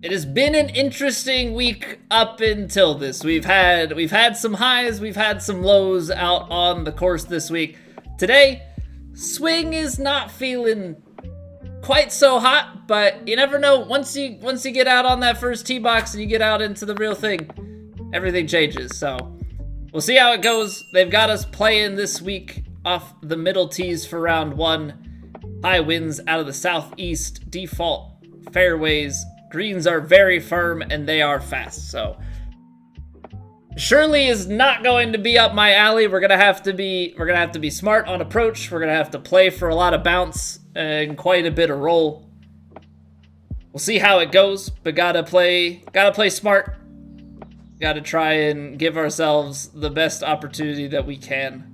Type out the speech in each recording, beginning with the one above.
It has been an interesting week up until this. We've had some highs, we've had some lows out on the course this week. Today, swing is not feeling quite so hot, but you never know. Once you get out on that first tee box and you get out into the real thing, everything changes. So we'll see how it goes. They've got us playing this week off the middle tees for round one. High winds out of the southeast, default fairways. Greens are very firm and they are fast, so surely is not going to be up my alley. We're gonna have to be smart on approach. We're gonna have to play for a lot of bounce and quite a bit of roll. We'll see how it goes, but gotta play smart. Gotta try and give ourselves the best opportunity that we can.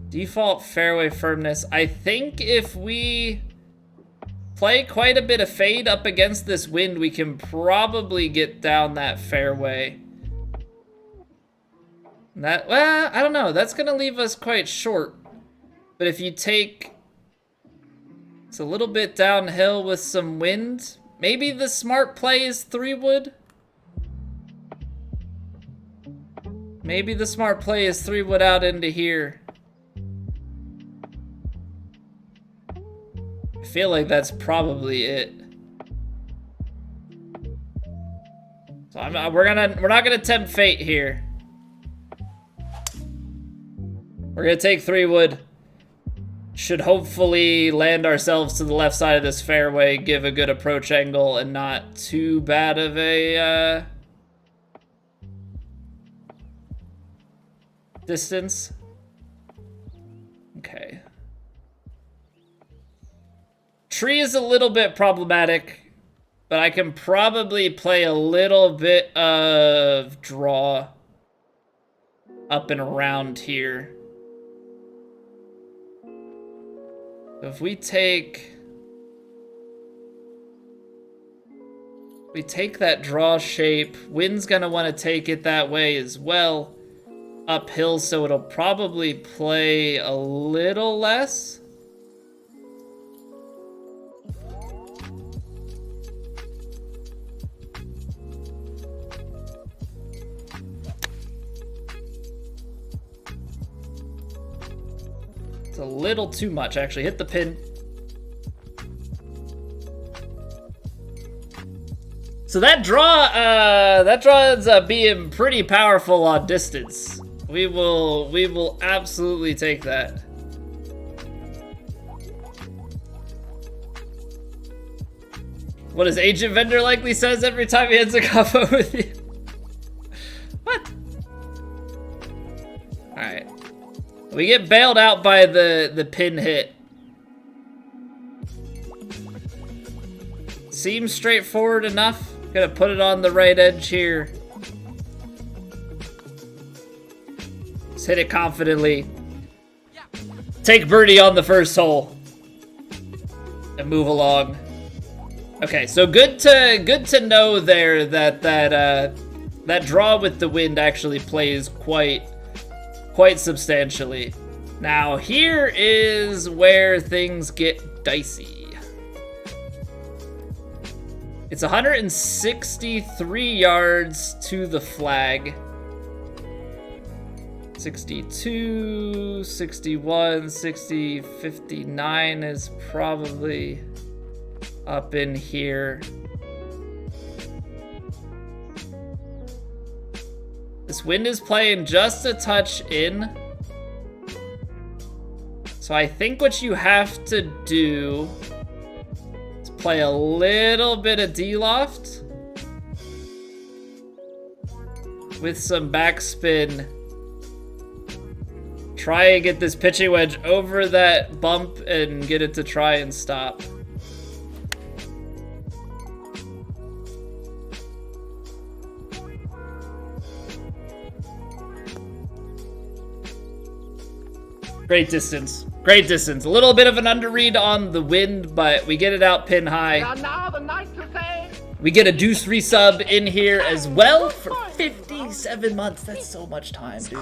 Default fairway firmness. I think if we play quite a bit of fade up against this wind, we can probably get down that fairway. That, well, I don't know. That's gonna leave us quite short. But if you take, it's a little bit downhill with some wind. Maybe the smart play is 3-wood. Maybe the smart play is 3-wood out into here. I feel like that's probably it. So we're not gonna tempt fate here. We're gonna take 3-wood. Should hopefully land ourselves to the left side of this fairway, give a good approach angle, and not too bad of a distance. Okay. Tree is a little bit problematic, but I can probably play a little bit of draw up and around here. If we take that draw shape, wind's gonna want to take it that way as well, uphill, so it'll probably play a little less. It's a little too much, actually. Hit the pin. So that draw ends up being pretty powerful on distance. We will absolutely take that. What does Agent Vendor likely says every time he ends a combo with you? What? Alright. We get bailed out by the pin hit. Seems straightforward enough. Gonna put it on the right edge here. Just hit it confidently. Take birdie on the first hole. And move along. Okay, so good to know there that that draw with the wind actually plays quite substantially. Now here is where things get dicey. It's 163 yards to the flag. 62, 61, 60, 59 is probably up in here. This wind is playing just a touch in. So I think what you have to do is play a little bit of D-loft with some backspin. Try and get this pitching wedge over that bump and get it to try and stop. Great distance. Great distance. A little bit of an underread on the wind, but we get it out pin high. We get a deuce resub in here as well for 57 months. That's so much time, dude.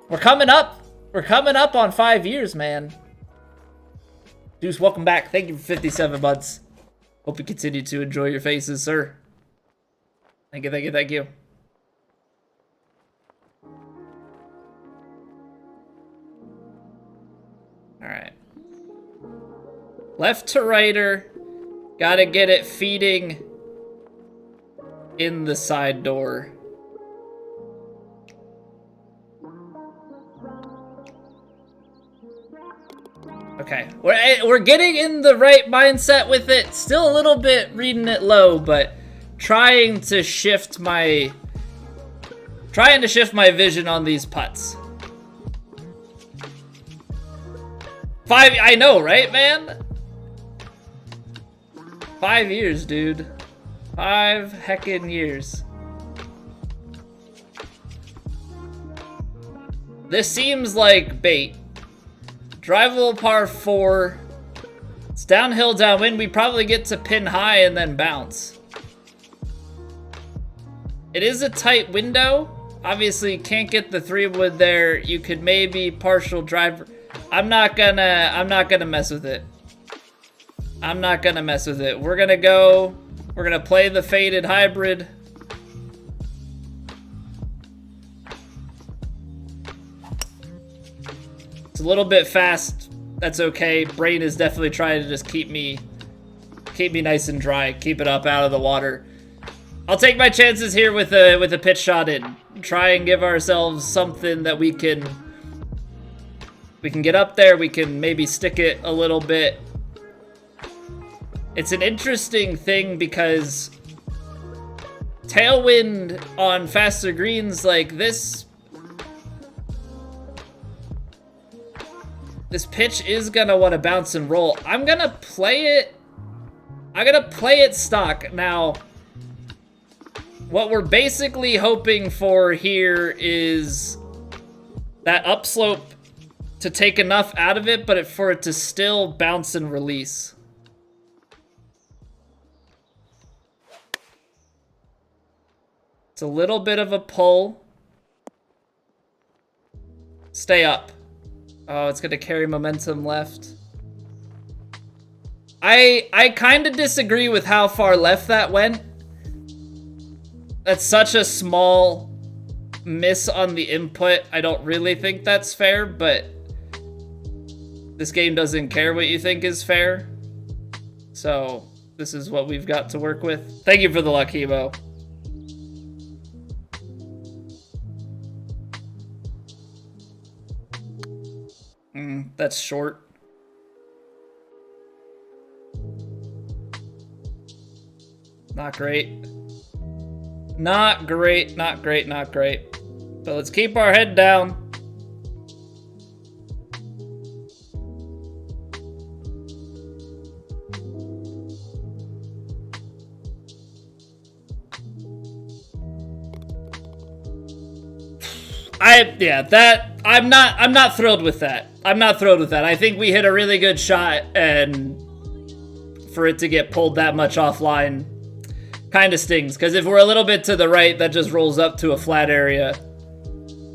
We're coming up. We're coming up on 5 years, man. Deuce, welcome back. Thank you for 57 months. Hope you continue to enjoy your faces, sir. Thank you, thank you, thank you. Alright. Left to righter. Gotta get it feeding in the side door. Okay, we're getting in the right mindset with it. Still a little bit reading it low, but trying to shift my vision on these putts. I know, right, man? 5 years, dude. 5 heckin' years. This seems like bait. Drivable par 4. It's downhill, downwind. We probably get to pin high and then bounce. It is a tight window. Obviously, can't get the 3-wood there. You could maybe partial driver. I'm not gonna mess with it. I'm not gonna mess with it. We're gonna play the faded hybrid. It's a little bit fast. That's okay. Brain is definitely trying to just keep me nice and dry. Keep it up out of the water. I'll take my chances here with a pitch shot in. Try and give ourselves something that we can get up there. We can maybe stick it a little bit. It's an interesting thing because tailwind on faster greens like this pitch is gonna want to bounce and roll. I'm gonna play it stock. Now, what we're basically hoping for here is that upslope to take enough out of it, but for it to still bounce and release. It's a little bit of a pull. Stay up. Oh, it's gonna carry momentum left. I kind of disagree with how far left that went. That's such a small miss on the input. I don't really think that's fair, but this game doesn't care what you think is fair. So this is what we've got to work with. Thank you for the luck, Hebo. That's short. Not great. Not great, not great, not great. But let's keep our head down. I'm not thrilled with that. I'm not thrilled with that. I think we hit a really good shot, and for it to get pulled that much offline kind of stings, because if we're a little bit to the right, that just rolls up to a flat area.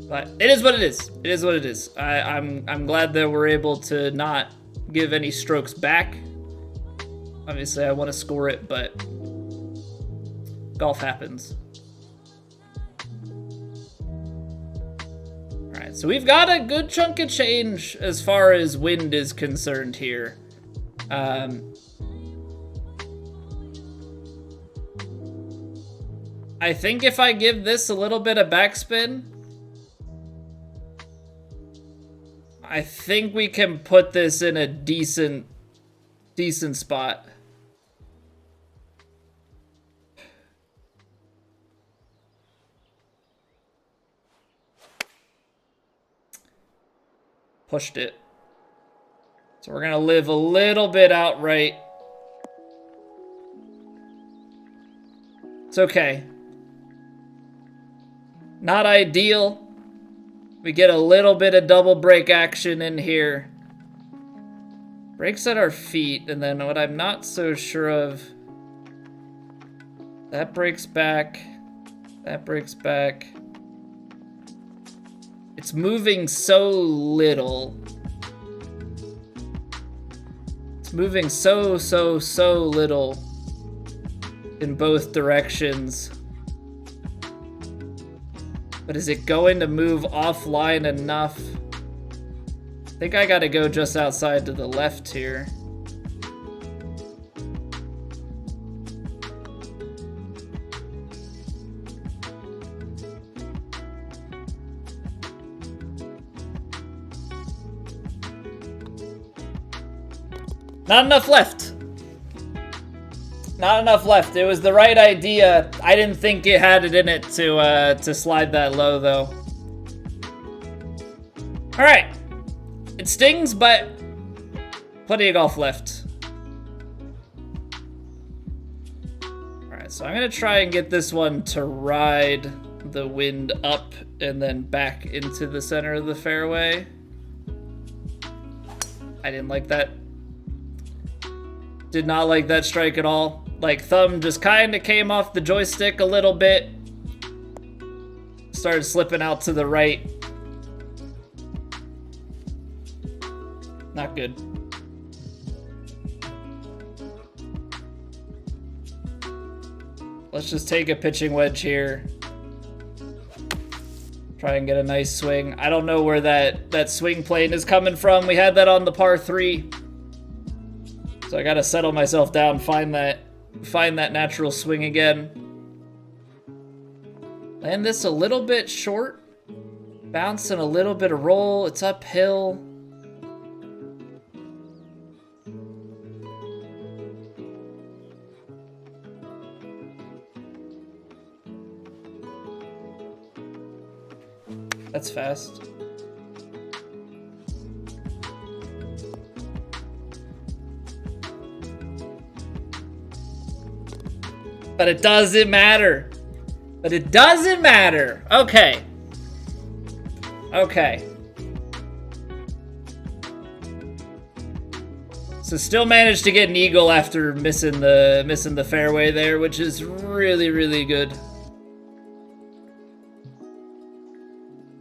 But it is what it is. It is what it is. I'm glad that we're able to not give any strokes back. Obviously, I want to score it, but golf happens. Alright, so we've got a good chunk of change as far as wind is concerned here. I think if I give this a little bit of backspin, I think we can put this in a decent spot. Pushed it. So we're gonna live a little bit outright. It's okay. Not ideal. We get a little bit of double break action in here. Breaks at our feet, and then what I'm not so sure of, that breaks back. That breaks back. It's moving so little. It's moving so little in both directions. But is it going to move offline enough? I think I gotta go just outside to the left here. Not enough left. Not enough left. It was the right idea. I didn't think it had it in it to slide that low, though. All right. It stings, but plenty of golf left. All right, so I'm gonna try and get this one to ride the wind up and then back into the center of the fairway. I didn't like that. Did not like that strike at all. Like, thumb just kind of came off the joystick a little bit. Started slipping out to the right. Not good. Let's just take a pitching wedge here. Try and get a nice swing. I don't know where that swing plane is coming from. We had that on the par 3. So I gotta settle myself down, find that natural swing again. Land this a little bit short. Bouncing a little bit of roll. It's uphill. That's fast. But it doesn't matter. But it doesn't matter. Okay. Okay. So still managed to get an eagle after missing the fairway there, which is really, really good.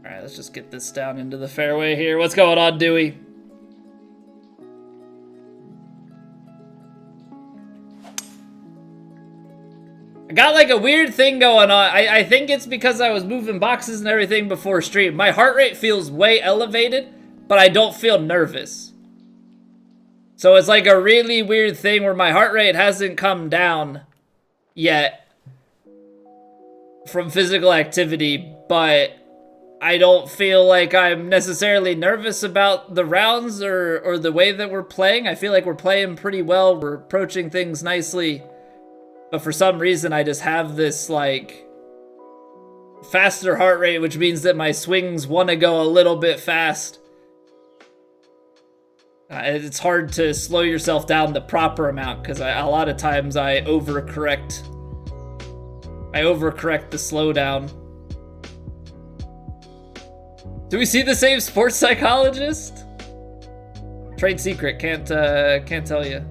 All right, let's just get this down into the fairway here. What's going on, Dewey? I got like a weird thing going on. I think it's because I was moving boxes and everything before stream. My heart rate feels way elevated, but I don't feel nervous. So it's like a really weird thing where my heart rate hasn't come down yet from physical activity, but I don't feel like I'm necessarily nervous about the rounds or the way that we're playing. I feel like we're playing pretty well. We're approaching things nicely. But for some reason, I just have this, like, faster heart rate, which means that my swings want to go a little bit fast. It's hard to slow yourself down the proper amount, because a lot of times I overcorrect. I overcorrect the slowdown. Do we see the same sports psychologist? Trade secret, can't tell you.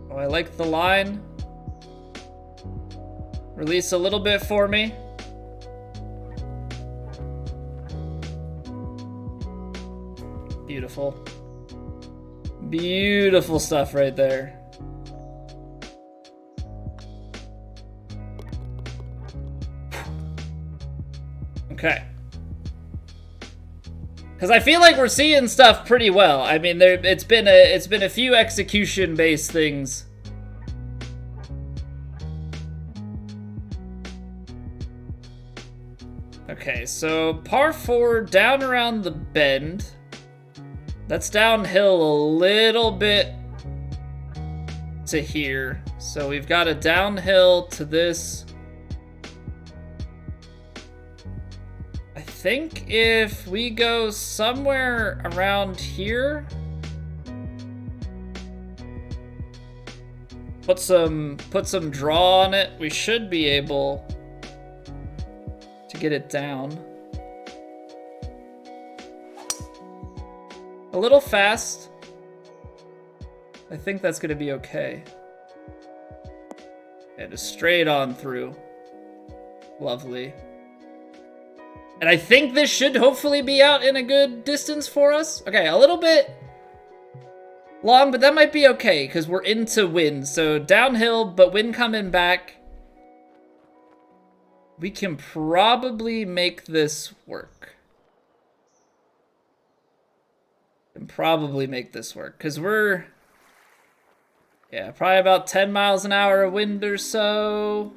Oh, I like the line. Release a little bit for me. Beautiful. Beautiful stuff right there. Okay. Because I feel like we're seeing stuff pretty well. I mean, it's been a few execution-based things. Okay, so par 4 down around the bend. That's downhill a little bit to here. So we've got a downhill to this. I think if we go somewhere around here, put some draw on it, we should be able to get it down. A little fast. I think that's gonna be okay. And just straight on through. Lovely. And I think this should hopefully be out in a good distance for us. Okay, a little bit long, but that might be okay because we're into wind. So downhill, but wind coming back. We can probably make this work. Because we're... yeah, probably about 10 miles an hour of wind or so.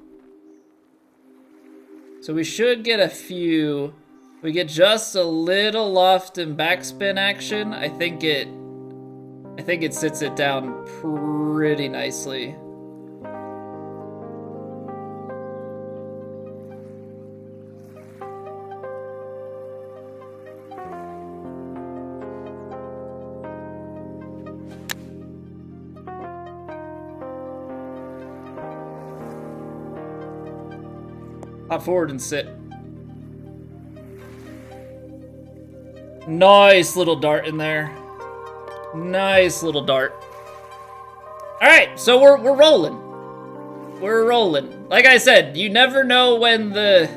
So we should get a few. We get just a little loft and backspin action. I think it sits it down pretty nicely. Hop forward and sit. Nice little dart in there. Nice little dart. All right, so we're rolling. We're rolling. Like I said, you never know when the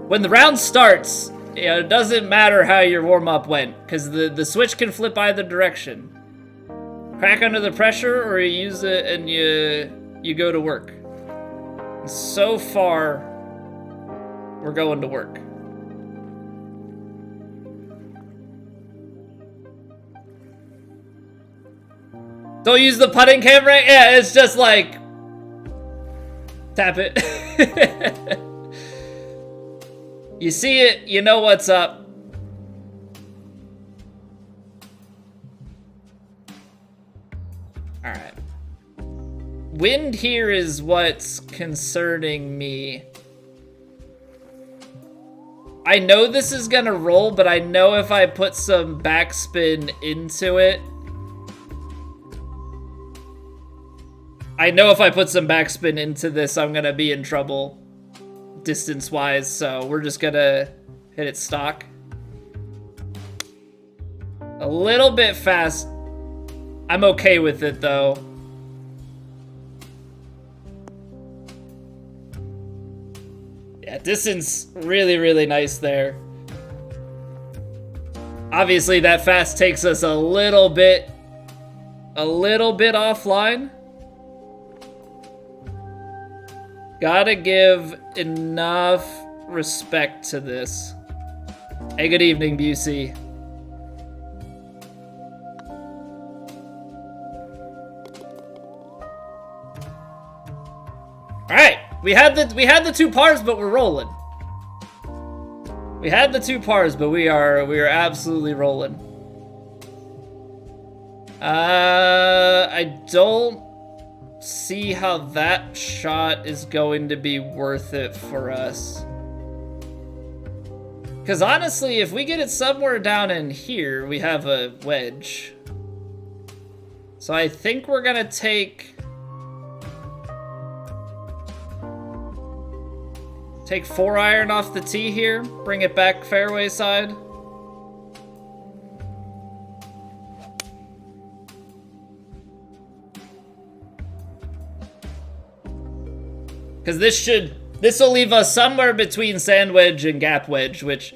round starts. You know, it doesn't matter how your warm-up went, because the switch can flip either direction. Crack under the pressure, or you use it and you go to work. So far, we're going to work. Don't use the putting camera? Yeah, it's just like... tap it. You see it, you know what's up. Alright. Wind here is what's concerning me. I know this is gonna roll, but I know if I put some backspin into it, this, I'm gonna be in trouble distance-wise, so we're just gonna hit it stock. A little bit fast. I'm okay with it, though. Yeah, distance really, really nice there. Obviously, that fast takes us a little bit offline. Gotta give enough respect to this. Hey, good evening, Busey. All right, we had the two pars, but we're rolling. We had the two pars, but we are absolutely rolling. I don't see how that shot is going to be worth it for us. Because honestly, if we get it somewhere down in here, we have a wedge. So I think we're gonna take 4-iron off the tee here, bring it back fairway side. Because this will leave us somewhere between sand wedge and gap wedge, which,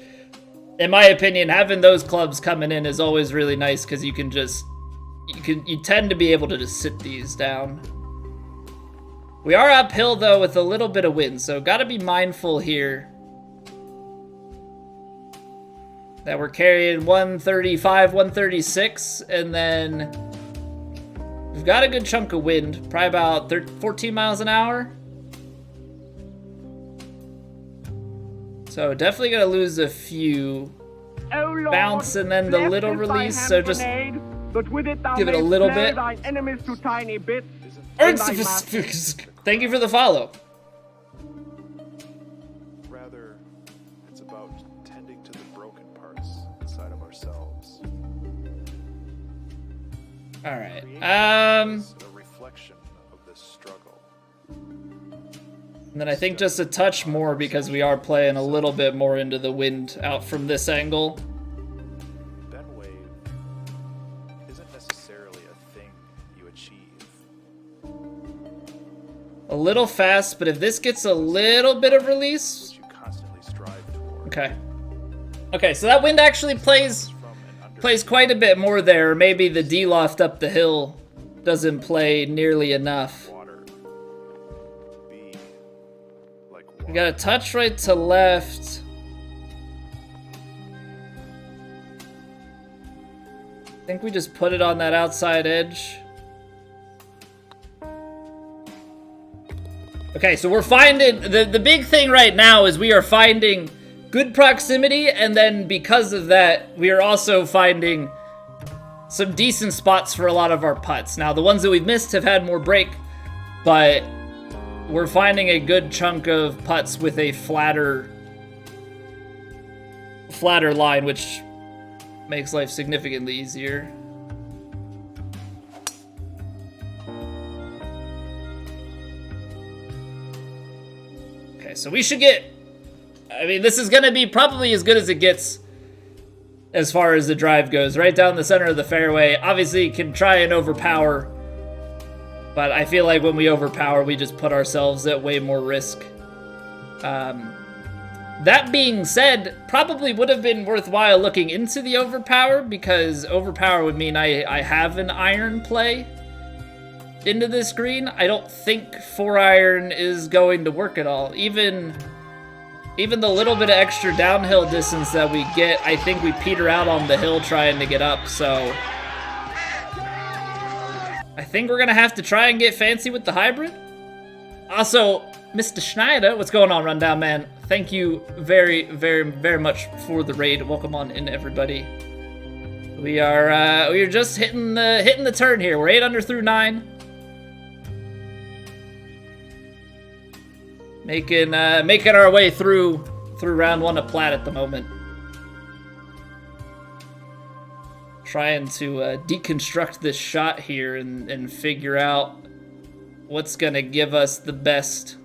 in my opinion, having those clubs coming in is always really nice because you tend to be able to just sit these down. We are uphill though with a little bit of wind, so gotta be mindful here that we're carrying 135, 136, and then we've got a good chunk of wind, probably about 14 miles an hour. So definitely gonna lose a few. Bounce and then the little release, so just give it a little bit. Thank you for the follow. Rather, it's about tending to the broken parts inside of ourselves. All right. A reflection of this struggle. And then I think just a touch more because we are playing a little bit more into the wind out from this angle. Bend wave isn't necessarily a thing you achieve. A little fast, but if this gets a little bit of release... You constantly strive toward. Okay. Okay, so that wind actually plays quite a bit more there. Maybe the D-loft up the hill doesn't play nearly enough. Water. Be like water. We got a touch right to left. I think we just put it on that outside edge. Okay, so we're finding... The big thing right now is we are finding good proximity, and then because of that, we are also finding some decent spots for a lot of our putts. Now, the ones that we've missed have had more break, but we're finding a good chunk of putts with a flatter line, which makes life significantly easier. Okay, so we should get... I mean, this is going to be probably as good as it gets as far as the drive goes. Right down the center of the fairway. Obviously, you can try and overpower, but I feel like when we overpower, we just put ourselves at way more risk. That being said, probably would have been worthwhile looking into the overpower, because overpower would mean I have an iron play into this green. I don't think 4-iron is going to work at all. Even the little bit of extra downhill distance that we get, I think we peter out on the hill trying to get up, so I think we're going to have to try and get fancy with the hybrid. Also, Mr. Schneider, what's going on, Rundown Man? Thank you very, very, very much for the raid. Welcome on in, everybody. We are just hitting the turn here. We're 8 under through 9. Making our way through round 1 of Plat at the moment. Trying to deconstruct this shot here and figure out what's gonna give us the best.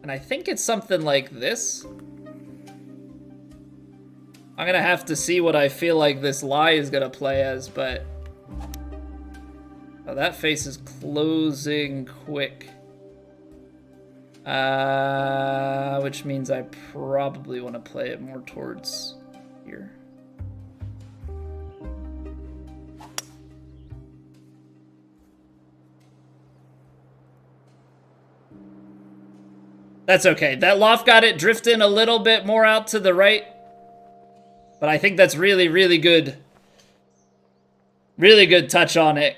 And I think it's something like this. I'm gonna have to see what I feel like this lie is gonna play as, but... Oh, that face is closing quick. Which means I probably want to play it more towards here. That's okay. That loft got it drifting a little bit more out to the right. But I think that's really, really good. Really good touch on it.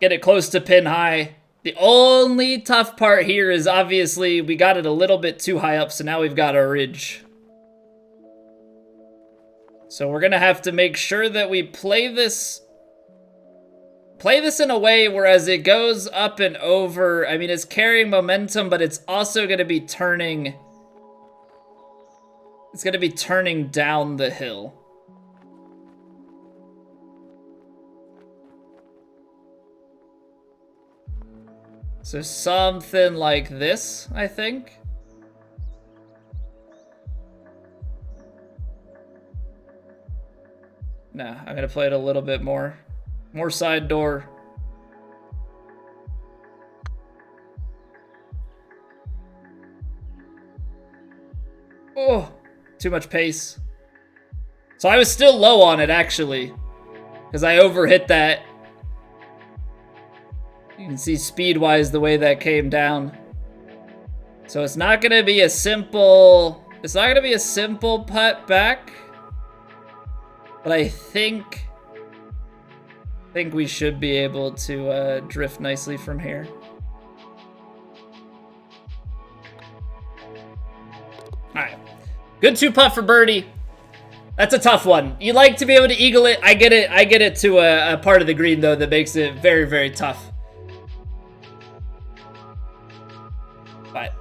Get it close to pin high. The only tough part here is obviously we got it a little bit too high up, so now we've got a ridge. So we're gonna have to make sure that we play this in a way where as it goes up and over, I mean, it's carrying momentum, but it's also gonna be turning. It's gonna be turning down the hill. So something like this, I think. Nah, I'm gonna play it a little bit more. More side door. Oh, too much pace. So I was still low on it, actually, because I overhit that. You can see speed-wise the way that came down. So it's not gonna be a simple putt back. But I think we should be able to drift nicely from here. Alright. Good 2-putt for birdie. That's a tough one. You like to be able to eagle it. I get it to a part of the green, though, that makes it very, very tough. But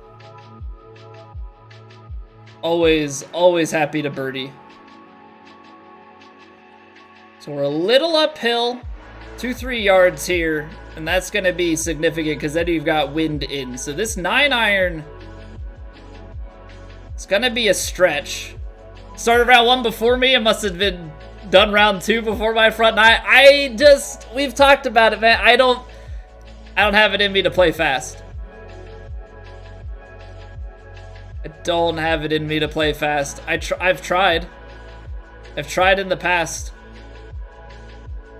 always happy to birdie. So we're a little uphill, 2-3 yards here, and that's going to be significant because then you've got wind in. So this 9-iron, it's going to be a stretch. Started round 1 before me. It must have been done round 2 before my front 9. We've talked about it, man. I don't have it in me to play fast. I don't have it in me to play fast. I've tried. I've tried in the past.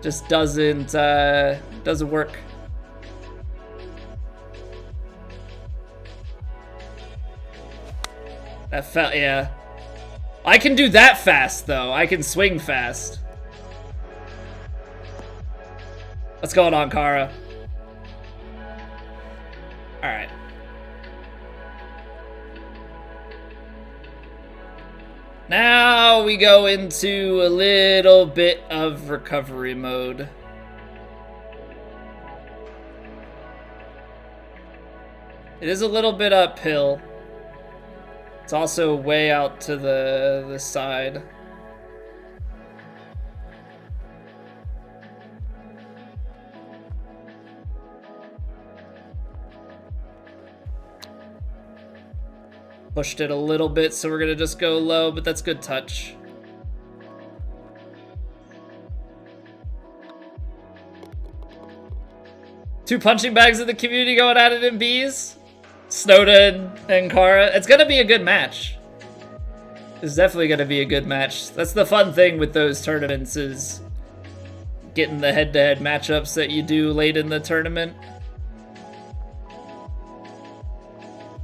Just doesn't work. That felt, yeah. I can do that fast though. I can swing fast. What's going on, Kara? All right. Now we go into a little bit of recovery mode. It is a little bit uphill. It's also way out to the side. Pushed it a little bit, so we're gonna just go low, but that's good touch. Two punching bags in the community going at it in Bs. Snowden and Kara. It's gonna be a good match. It's definitely gonna be a good match. That's the fun thing with those tournaments, is getting the head-to-head matchups that you do late in the tournament.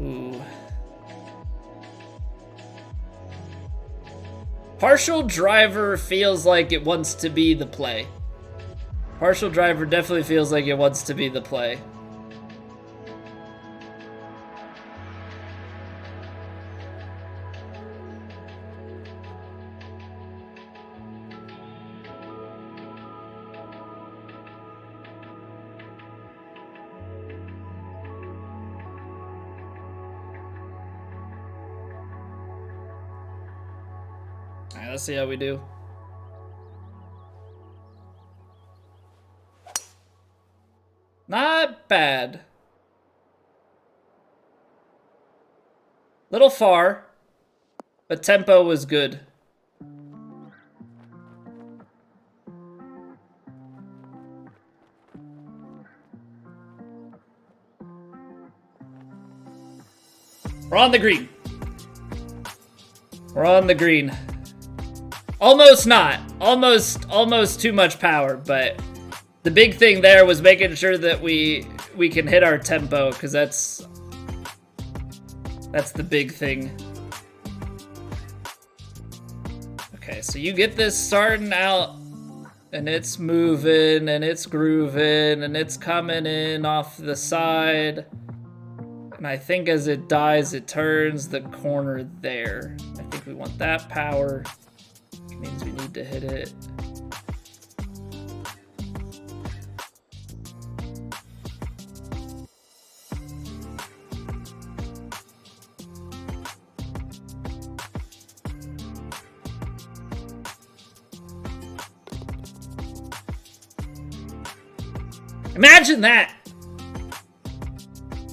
Ooh. Partial driver feels like it wants to be the play. Partial driver definitely feels like it wants to be the play. Alright, let's see how we do. Not bad. Little far, but tempo was good. We're on the green. We're on the green. Almost not. Almost too much power, but the big thing there was making sure that we can hit our tempo, because that's the big thing. Okay, so you get this starting out, and it's moving, and it's grooving, and it's coming in off the side. And I think as it dies, it turns the corner there. I think we want that power, which means we need to hit it. Imagine that!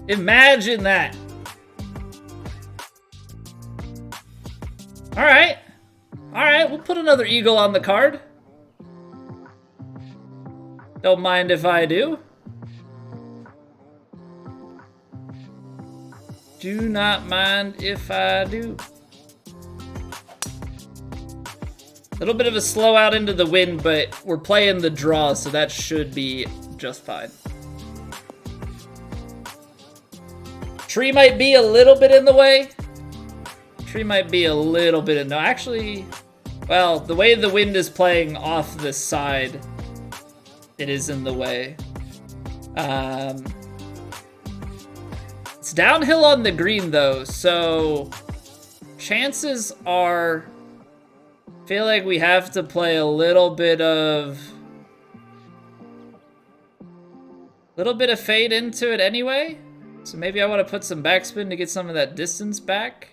Imagine that! Alright. Alright, we'll put another eagle on the card. Don't mind if I do. Do not mind if I do. A little bit of a slow out into the wind, but we're playing the draw, so that should be just fine. Tree might be a little bit in the way. Tree might be a little bit in, no, actually, well, the way the wind is playing off the side, it is in the way. It's downhill on the green though, so chances are, I feel like we have to play a little bit of fade into it anyway. So maybe I want to put some backspin to get some of that distance back.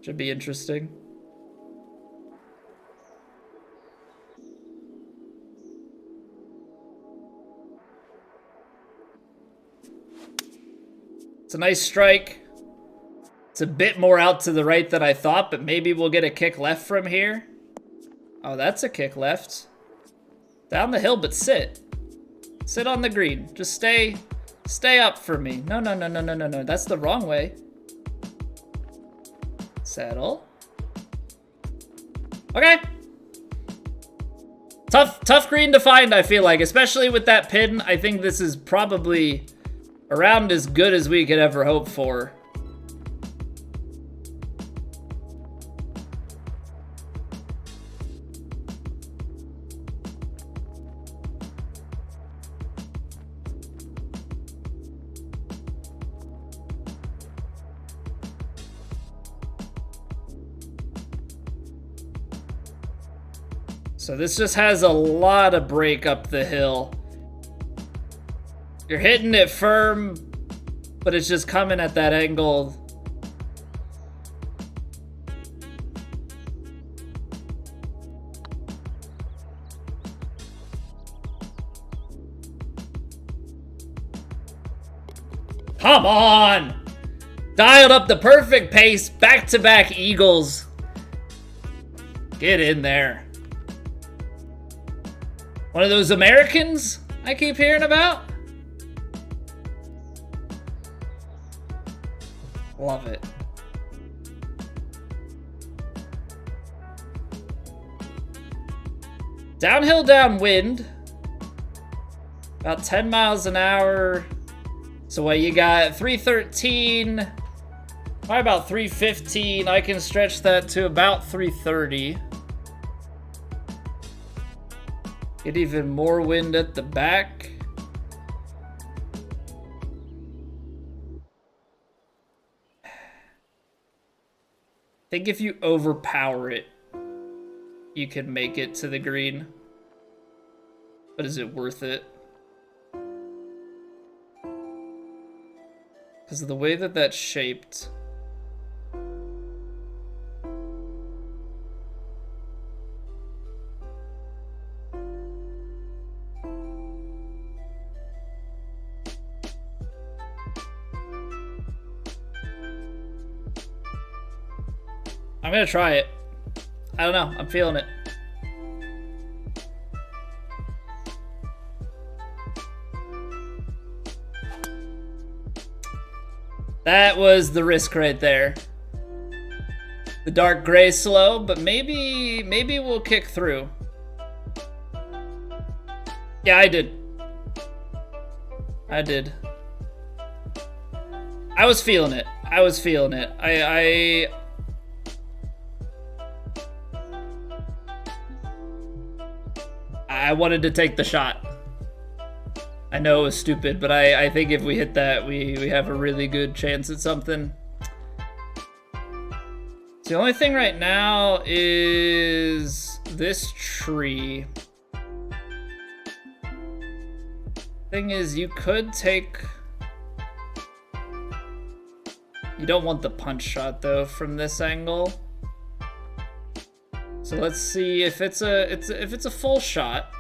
Should be interesting. It's a nice strike. It's a bit more out to the right than I thought, but maybe we'll get a kick left from here. Oh, that's a kick left. Down the hill, but sit. Sit on the green. Just stay up for me. No. That's the wrong way. Settle. Okay. Tough green to find, I feel like, especially with that pin. I think this is probably around as good as we could ever hope for. So this just has a lot of break up the hill. You're hitting it firm, but it's just coming at that angle. Come on! Dialed up the perfect pace, back-to-back eagles. Get in there. One of those Americans I keep hearing about? Love it. Downhill downwind. About 10 miles an hour. So what, you got 313. Probably about 315. I can stretch that to about 330. Get even more wind at the back. I think if you overpower it, you can make it to the green. But is it worth it? Because of the way that that's shaped. I'm gonna try it. I don't know. I'm feeling it. That was the risk right there. The dark gray slow, but maybe we'll kick through. Yeah, I did. I did. I was feeling it. I was feeling it. I wanted to take the shot. I know it was stupid, but I think if we hit that, we have a really good chance at something. The only thing right now is this tree. Thing is, you could take... You don't want the punch shot, though, from this angle. So let's see if it's a full shot.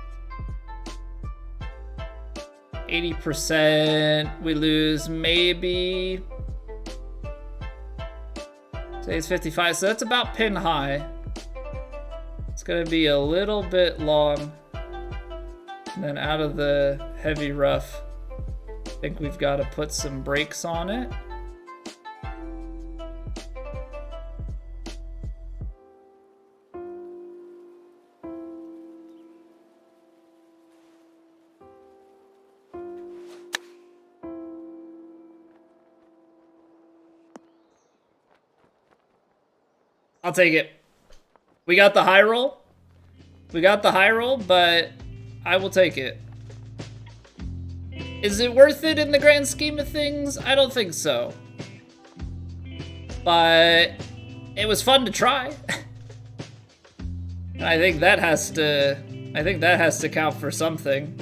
80%, we lose maybe. Say it's 55, so that's about pin high. It's gonna be a little bit long. And then out of the heavy rough, I think we've got to put some brakes on it. I'll take it. We got the high roll. We got the high roll, but I will take it. Is it worth it in the grand scheme of things? I don't think so. But it was fun to try. And I think that has to count for something.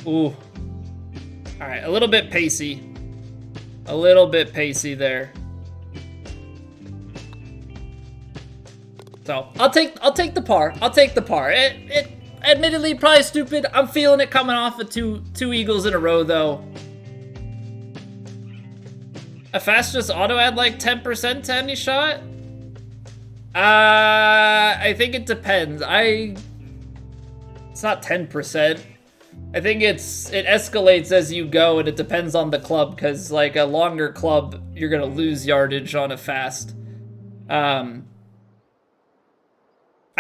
Ooh, All right, a little bit pacey. A little bit pacey there. So I'll take the par. I'll take the par. It admittedly probably stupid. I'm feeling it coming off of two eagles in a row though. A fastest auto add like 10% to any shot? I think it depends. It's not 10%. I think it escalates as you go, and it depends on the club, because like a longer club, you're gonna lose yardage on a fast. I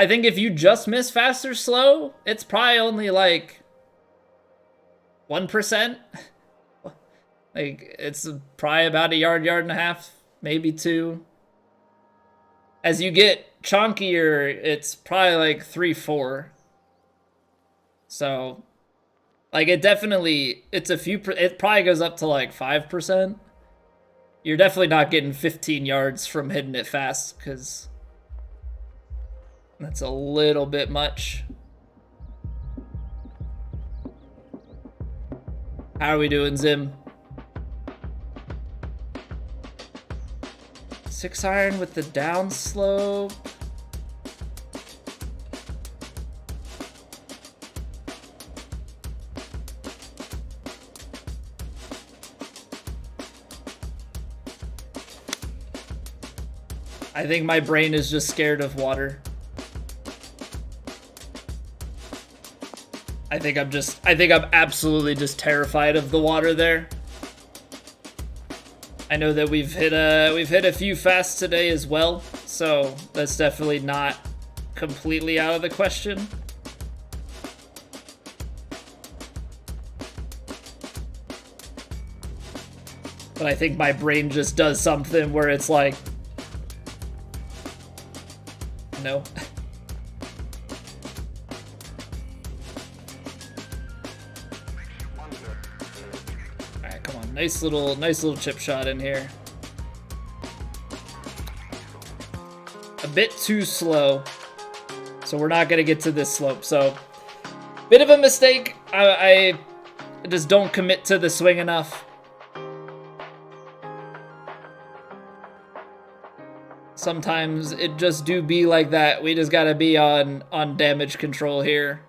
think if you just miss fast or slow, it's probably only like 1%. Like, it's probably about a yard and a half, maybe 2. As you get chunkier, it's probably like 3-4. So, like, it probably goes up to like 5%. You're definitely not getting 15 yards from hitting it fast, because that's a little bit much. How are we doing, Zim? 6-iron with the down slope. I think my brain is just scared of water. I think I'm absolutely just terrified of the water there. I know that we've hit a few fasts today as well, so that's definitely not completely out of the question. But I think my brain just does something where it's like, no. Alright, come on. Nice little chip shot in here. A bit too slow. So we're not gonna get to this slope. So, bit of a mistake. I just don't commit to the swing enough. Sometimes it just do be like that. We just gotta be on damage control here.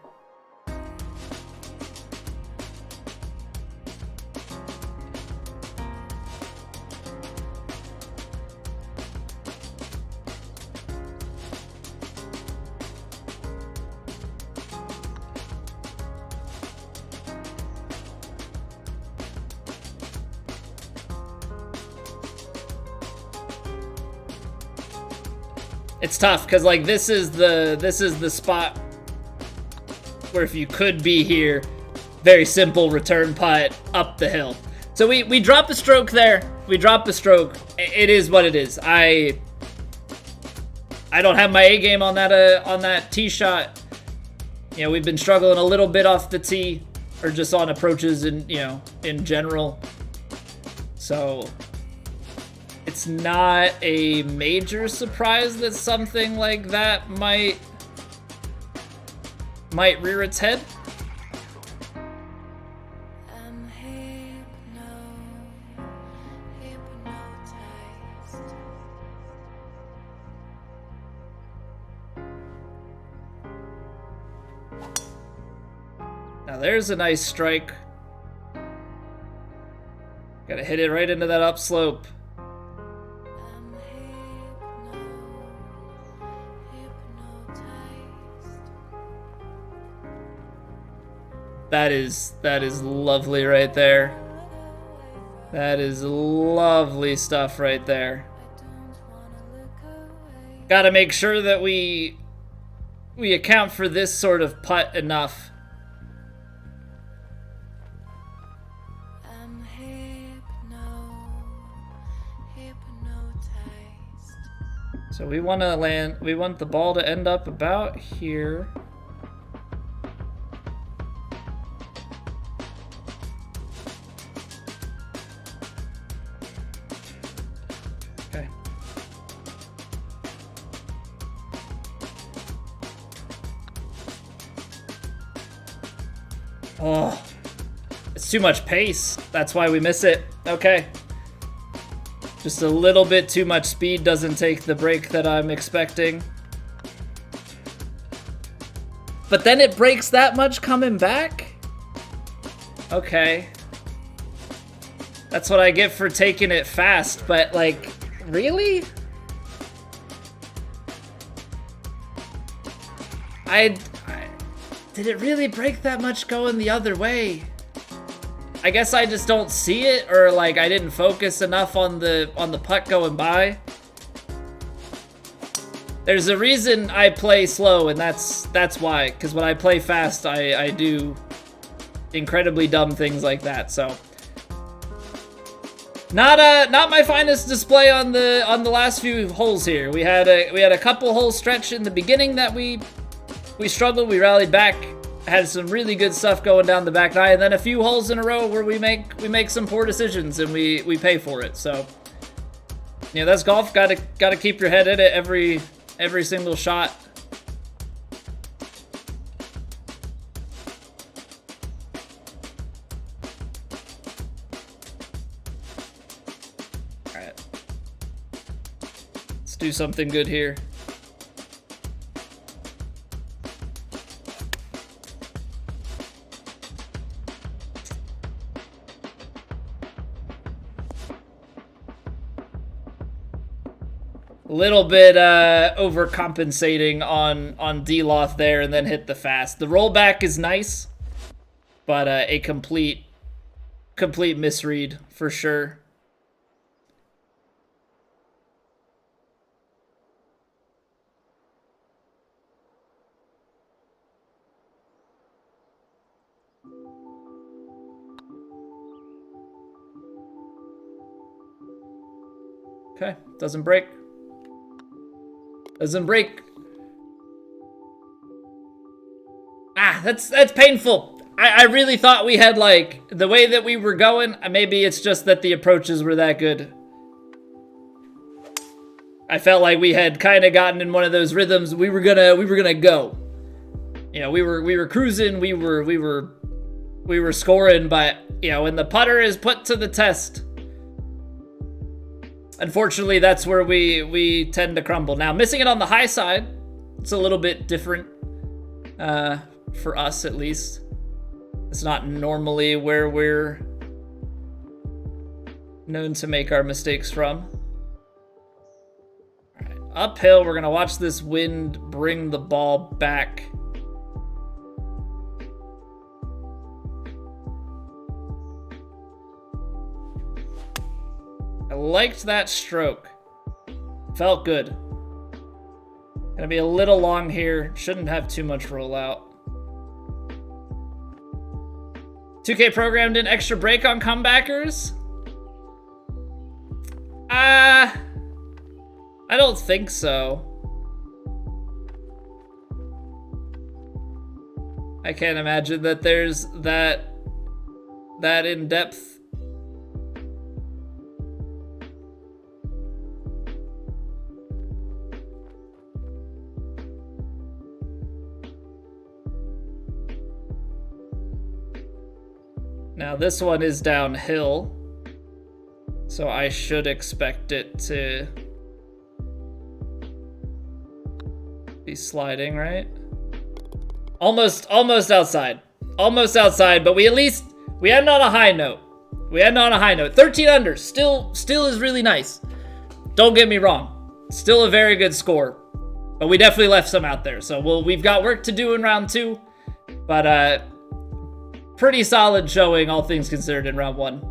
It's tough because like this is the spot where if you could be here, very simple return putt up the hill. So we drop a stroke there. We drop a stroke. It is what it is. I don't have my A game on that tee shot. You know, we've been struggling a little bit off the tee or just on approaches in general. So it's not a major surprise that something like that might rear its head. Now there's a nice strike. Gotta hit it right into that upslope. That is lovely right there. That is lovely stuff right there. Gotta make sure that we account for this sort of putt enough. So we want the ball to end up about here. Okay. Oh. It's too much pace. That's why we miss it. Okay. Just a little bit too much speed doesn't take the break that I'm expecting. But then it breaks that much coming back? Okay. That's what I get for taking it fast, but like, really? Did it really break that much going the other way? I guess I just don't see it, or like I didn't focus enough on the putt going by. There's a reason I play slow, and that's why. Because when I play fast, I do incredibly dumb things like that. So not my finest display on the last few holes here. We had a couple holes stretch in the beginning that we struggled. We rallied back. Had some really good stuff going down the back nine, and then a few holes in a row where we make some poor decisions and we pay for it. So, you know, that's golf. Gotta keep your head in it every single shot. All right, let's do something good here. Little bit overcompensating on D-Loth there, and then hit the fast. The rollback is nice, but a complete misread for sure. Okay, doesn't break. Doesn't break. Ah, that's painful. I really thought we had, like, the way that we were going, maybe it's just that the approaches were that good. I felt like we had kind of gotten in one of those rhythms. We were gonna go. You know, we were cruising, we were scoring, but you know, when the putter is put to the test, unfortunately, that's where we tend to crumble. Now, missing it on the high side, it's a little bit different, for us at least. It's not normally where we're known to make our mistakes from. All right, uphill, we're gonna watch this wind bring the ball back. I liked that stroke. Felt good. Gonna be a little long here. Shouldn't have too much rollout. 2K programmed in extra break on comebackers? I don't think so. I can't imagine that there's that in-depth. Now this one is downhill, so I should expect it to be sliding, right? Almost outside. Almost outside, but we ended on a high note. 13 under, still is really nice. Don't get me wrong. Still a very good score, but we definitely left some out there. So we've got work to do in round 2, but pretty solid showing, all things considered, in round 1.